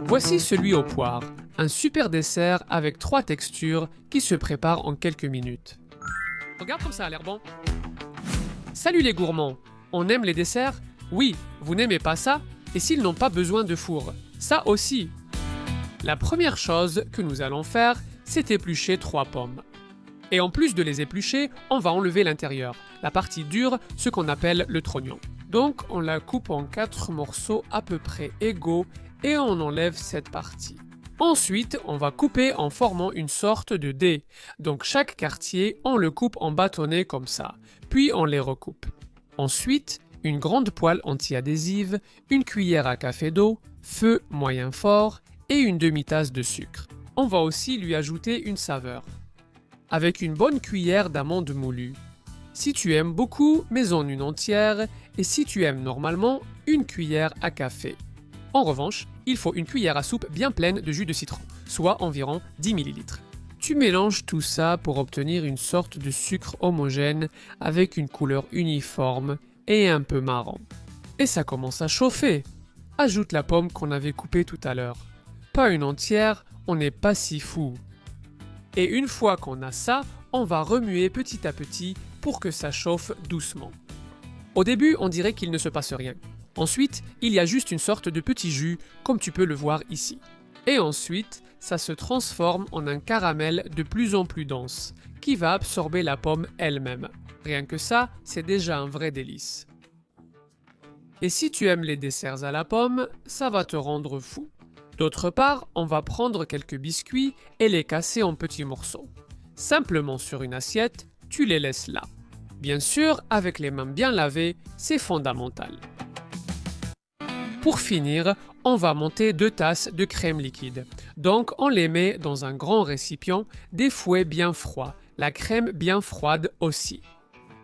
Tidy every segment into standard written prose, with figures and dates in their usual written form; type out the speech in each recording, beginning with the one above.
Voici celui aux poires, un super dessert avec 3 textures qui se prépare en quelques minutes. Regarde comme ça a l'air bon. Salut les gourmands, on aime les desserts? Oui, vous n'aimez pas ça? Et s'ils n'ont pas besoin de four? Ça aussi. La première chose que nous allons faire, c'est éplucher 3 pommes. Et en plus de les éplucher, on va enlever l'intérieur, la partie dure, ce qu'on appelle le trognon. Donc on la coupe en 4 morceaux à peu près égaux et on enlève cette partie. Ensuite, on va couper en formant une sorte de dé. Donc chaque quartier, on le coupe en bâtonnets comme ça, puis on les recoupe. Ensuite, une grande poêle anti-adhésive, une cuillère à café d'eau, feu moyen fort et une demi-tasse de sucre. On va aussi lui ajouter une saveur. Avec une bonne cuillère d'amandes moulues. Si tu aimes beaucoup, mets-en une entière et si tu aimes normalement, une cuillère à café. En revanche, il faut une cuillère à soupe bien pleine de jus de citron, soit environ 10 ml. Tu mélanges tout ça pour obtenir une sorte de sucre homogène avec une couleur uniforme et un peu marron. Et ça commence à chauffer. Ajoute la pomme qu'on avait coupée tout à l'heure. Pas une entière, on n'est pas si fou. Et une fois qu'on a ça, on va remuer petit à petit pour que ça chauffe doucement. Au début, on dirait qu'il ne se passe rien. Ensuite, il y a juste une sorte de petit jus, comme tu peux le voir ici. Et ensuite, ça se transforme en un caramel de plus en plus dense, qui va absorber la pomme elle-même. Rien que ça, c'est déjà un vrai délice. Et si tu aimes les desserts à la pomme, ça va te rendre fou. D'autre part, on va prendre quelques biscuits et les casser en petits morceaux. Simplement sur une assiette, tu les laisses là. Bien sûr, avec les mains bien lavées, c'est fondamental. Pour finir, on va monter 2 tasses de crème liquide. Donc on les met dans un grand récipient, des fouets bien froids, la crème bien froide aussi.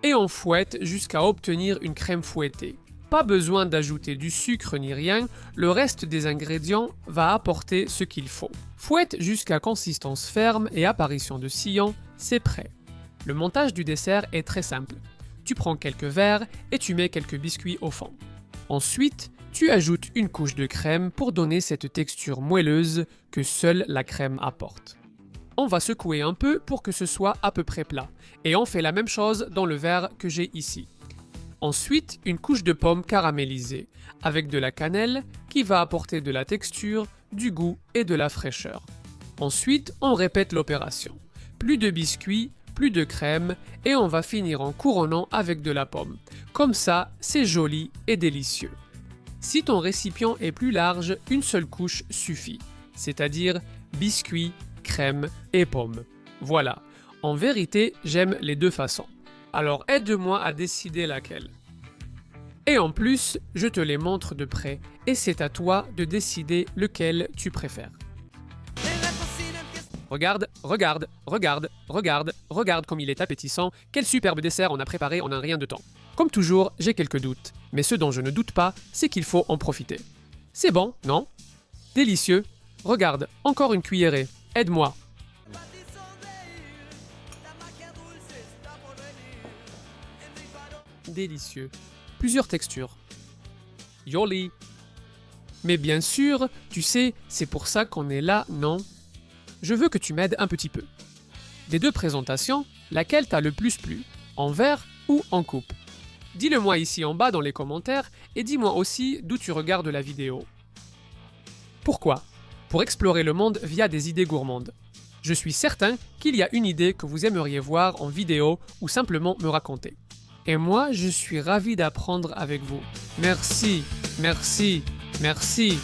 Et on fouette jusqu'à obtenir une crème fouettée. Pas besoin d'ajouter du sucre ni rien, le reste des ingrédients va apporter ce qu'il faut. Fouette jusqu'à consistance ferme et apparition de sillon, c'est prêt. Le montage du dessert est très simple. Tu prends quelques verres et tu mets quelques biscuits au fond. Ensuite, tu ajoutes une couche de crème pour donner cette texture moelleuse que seule la crème apporte. On va secouer un peu pour que ce soit à peu près plat. Et on fait la même chose dans le verre que j'ai ici. Ensuite, une couche de pomme caramélisée, avec de la cannelle qui va apporter de la texture, du goût et de la fraîcheur. Ensuite, on répète l'opération. Plus de biscuits, plus de crème et on va finir en couronnant avec de la pomme. Comme ça, c'est joli et délicieux. Si ton récipient est plus large, une seule couche suffit, c'est-à-dire biscuits, crème et pomme. Voilà, en vérité, j'aime les 2 façons. Alors aide-moi à décider laquelle. Et en plus, je te les montre de près et c'est à toi de décider lequel tu préfères. Regarde, regarde, regarde, regarde, regarde comme il est appétissant, quel superbe dessert on a préparé en un rien de temps. Comme toujours, j'ai quelques doutes, mais ce dont je ne doute pas, c'est qu'il faut en profiter. C'est bon, non? Délicieux. Regarde, encore une cuillerée. Aide-moi. Délicieux. Plusieurs textures. Yoli. Mais bien sûr, tu sais, c'est pour ça qu'on est là, non? Je veux que tu m'aides un petit peu. Des 2 présentations, laquelle t'a le plus plu? En verre ou en coupe? Dis-le-moi ici en bas dans les commentaires et dis-moi aussi d'où tu regardes la vidéo. Pourquoi? Pour explorer le monde via des idées gourmandes. Je suis certain qu'il y a une idée que vous aimeriez voir en vidéo ou simplement me raconter. Et moi, je suis ravi d'apprendre avec vous. Merci, merci, merci.